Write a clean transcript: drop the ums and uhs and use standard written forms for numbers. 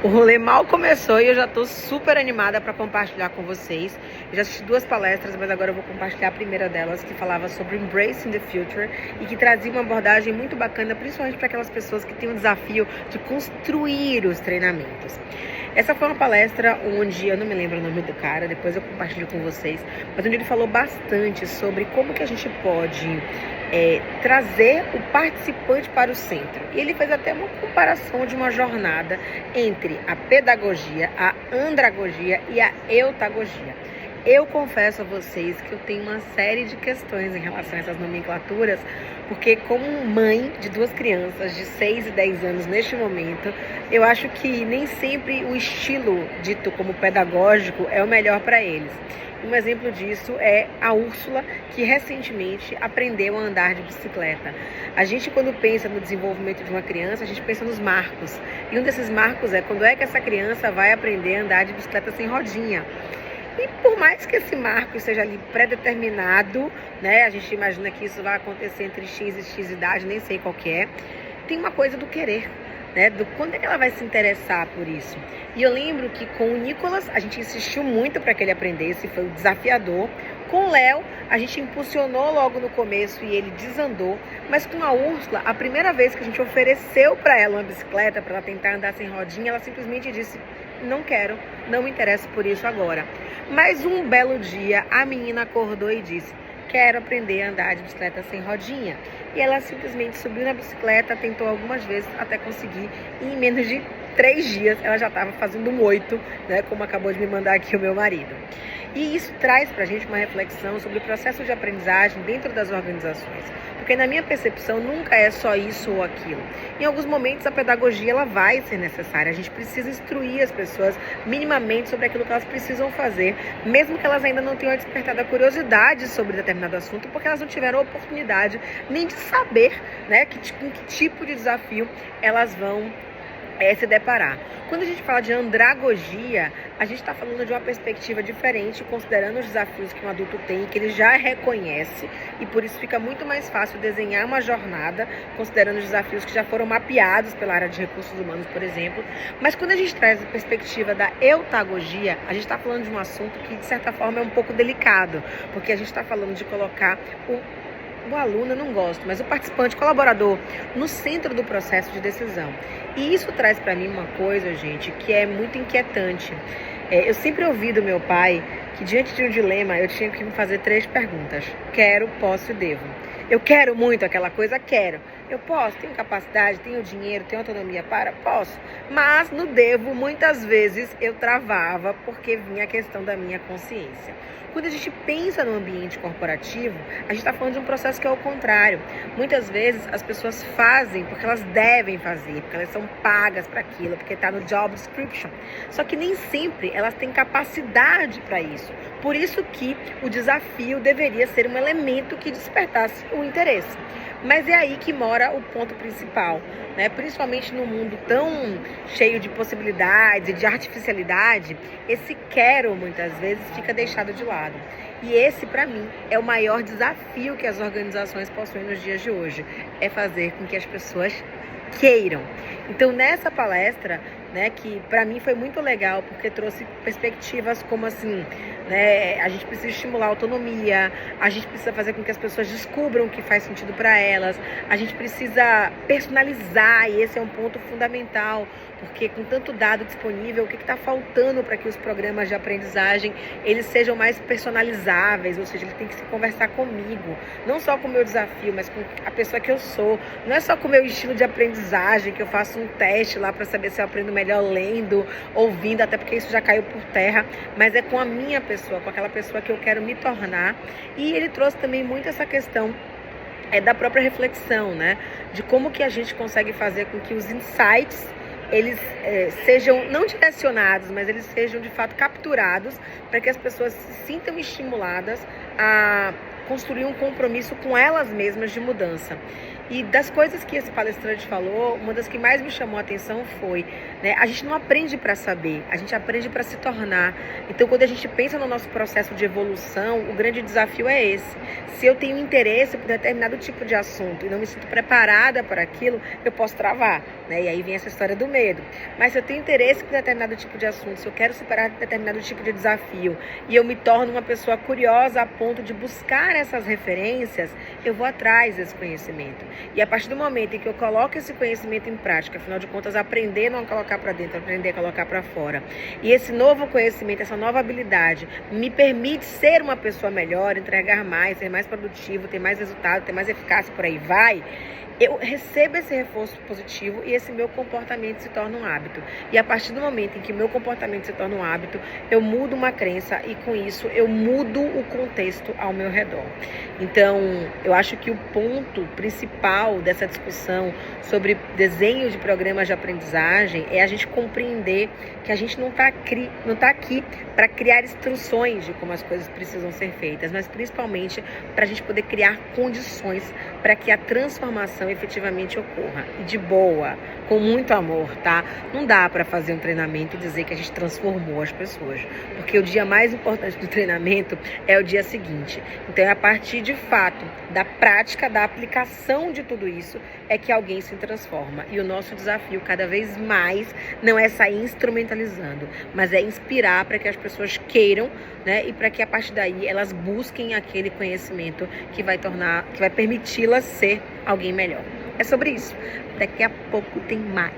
O rolê mal começou e eu já estou super animada para compartilhar com vocês. Eu já assisti 2 palestras, mas agora eu vou compartilhar a primeira delas, que falava sobre Embracing the Future e que trazia uma abordagem muito bacana, principalmente para aquelas pessoas que têm o desafio de construir os treinamentos. Essa foi uma palestra onde, eu não me lembro o nome do cara, depois eu compartilho com vocês, mas onde ele falou bastante sobre como que a gente pode trazer o participante para o centro. E ele fez até uma comparação de uma jornada entre a pedagogia, a andragogia e a eutagogia. Eu confesso a vocês que eu tenho uma série de questões em relação a essas nomenclaturas, porque como mãe de 2 crianças de 6 e 10 anos neste momento, eu acho que nem sempre o estilo dito como pedagógico é o melhor para eles. Um exemplo disso é a Úrsula, que recentemente aprendeu a andar de bicicleta. A gente, quando pensa no desenvolvimento de uma criança, a gente pensa nos marcos. E um desses marcos é quando é que essa criança vai aprender a andar de bicicleta sem rodinha. E por mais que esse marco esteja ali pré-determinado, né, a gente imagina que isso vai acontecer entre X e X idade, nem sei qual que é, tem uma coisa do querer. Do quando é que ela vai se interessar por isso. E eu lembro que com o Nicolas a gente insistiu muito para que ele aprendesse, foi um desafiador. Com o Léo a gente impulsionou logo no começo e ele desandou, mas com a Úrsula, a primeira vez que a gente ofereceu para ela uma bicicleta para ela tentar andar sem rodinha, ela simplesmente disse: não quero, não me interesso por isso agora. Mas um belo dia a menina acordou e disse: quero aprender a andar de bicicleta sem rodinha. E ela simplesmente subiu na bicicleta, tentou algumas vezes até conseguir. E em menos de 3 dias ela já estava fazendo um 8, né, como acabou de me mandar aqui o meu marido. E isso traz para a gente uma reflexão sobre o processo de aprendizagem dentro das organizações. Porque na minha percepção nunca é só isso ou aquilo. Em alguns momentos a pedagogia ela vai ser necessária. A gente precisa instruir as pessoas minimamente sobre aquilo que elas precisam fazer, mesmo que elas ainda não tenham despertado a curiosidade sobre determinado assunto, porque elas não tiveram a oportunidade nem de saber, né, com que tipo de desafio elas vão se deparar. Quando a gente fala de andragogia, a gente está falando de uma perspectiva diferente, considerando os desafios que um adulto tem, que ele já reconhece, e por isso fica muito mais fácil desenhar uma jornada, considerando os desafios que já foram mapeados pela área de recursos humanos, por exemplo. Mas quando a gente traz a perspectiva da eutagogia, a gente está falando de um assunto que, de certa forma, é um pouco delicado, porque a gente está falando de colocar o aluno, eu não gosto, mas o participante, colaborador, no centro do processo de decisão. E isso traz para mim uma coisa, gente, que é muito inquietante. Eu sempre ouvi do meu pai que diante de um dilema eu tinha que me fazer 3 perguntas. Quero, posso e devo. Eu quero muito aquela coisa? Quero. Eu posso, tenho capacidade, tenho dinheiro, tenho autonomia para? Posso. Mas no devo, muitas vezes eu travava porque vinha a questão da minha consciência. Quando a gente pensa no ambiente corporativo, a gente está falando de um processo que é o contrário. Muitas vezes as pessoas fazem porque elas devem fazer, porque elas são pagas para aquilo, porque está no job description. Só que nem sempre elas têm capacidade para isso. Por isso que o desafio deveria ser um elemento que despertasse o interesse. Mas é aí que mora o ponto principal, né? Principalmente num mundo tão cheio de possibilidades e de artificialidade, esse quero muitas vezes fica deixado de lado. E esse, para mim, é o maior desafio que as organizações possuem nos dias de hoje, é fazer com que as pessoas queiram. Então, nessa palestra, né, que para mim foi muito legal, porque trouxe perspectivas como assim, né, a gente precisa estimular a autonomia, a gente precisa fazer com que as pessoas descubram o que faz sentido para elas, a gente precisa personalizar, e esse é um ponto fundamental, porque com tanto dado disponível, o que está faltando para que os programas de aprendizagem eles sejam mais personalizáveis, ou seja, ele tem que se conversar comigo, não só com o meu desafio, mas com a pessoa que eu sou, não é só com o meu estilo de aprendizagem, que eu faço um teste lá para saber se eu aprendo melhor lendo, ouvindo, até porque isso já caiu por terra, mas é com a minha pessoa, com aquela pessoa que eu quero me tornar. E ele trouxe também muito essa questão da própria reflexão, né? De como que a gente consegue fazer com que os insights eles sejam não direcionados, mas eles sejam de fato capturados para que as pessoas se sintam estimuladas a construir um compromisso com elas mesmas de mudança. E das coisas que esse palestrante falou, uma das que mais me chamou a atenção foi, né, a gente não aprende para saber, a gente aprende para se tornar. Então, quando a gente pensa no nosso processo de evolução, o grande desafio é esse. Se eu tenho interesse por determinado tipo de assunto e não me sinto preparada para aquilo, eu posso travar, né? E aí vem essa história do medo. Mas se eu tenho interesse por determinado tipo de assunto, se eu quero superar determinado tipo de desafio e eu me torno uma pessoa curiosa a ponto de buscar essas referências, eu vou atrás desse conhecimento. E a partir do momento em que eu coloco esse conhecimento em prática, afinal de contas, aprender não a colocar para dentro, aprender a colocar para fora. E esse novo conhecimento, essa nova habilidade me permite ser uma pessoa melhor, entregar mais, ser mais produtivo, ter mais resultado, ter mais eficácia, por aí vai. Eu recebo esse reforço positivo e esse meu comportamento se torna um hábito. E a partir do momento em que o meu comportamento se torna um hábito, eu mudo uma crença e com isso eu mudo o contexto ao meu redor. Então, eu acho que o ponto principal dessa discussão sobre desenho de programas de aprendizagem é a gente compreender que a gente não está aqui para criar instruções de como as coisas precisam ser feitas, mas principalmente para a gente poder criar condições para que a transformação efetivamente ocorra. E de boa, com muito amor, tá? Não dá para fazer um treinamento e dizer que a gente transformou as pessoas, porque o dia mais importante do treinamento é o dia seguinte. Então é a partir de fato da prática, da aplicação de tudo isso é que alguém se transforma. E o nosso desafio cada vez mais não é sair instrumentalizando, mas é inspirar para que as pessoas queiram, né? E para que a partir daí elas busquem aquele conhecimento que vai permiti-las ser alguém melhor. É sobre isso. Daqui a pouco tem mais.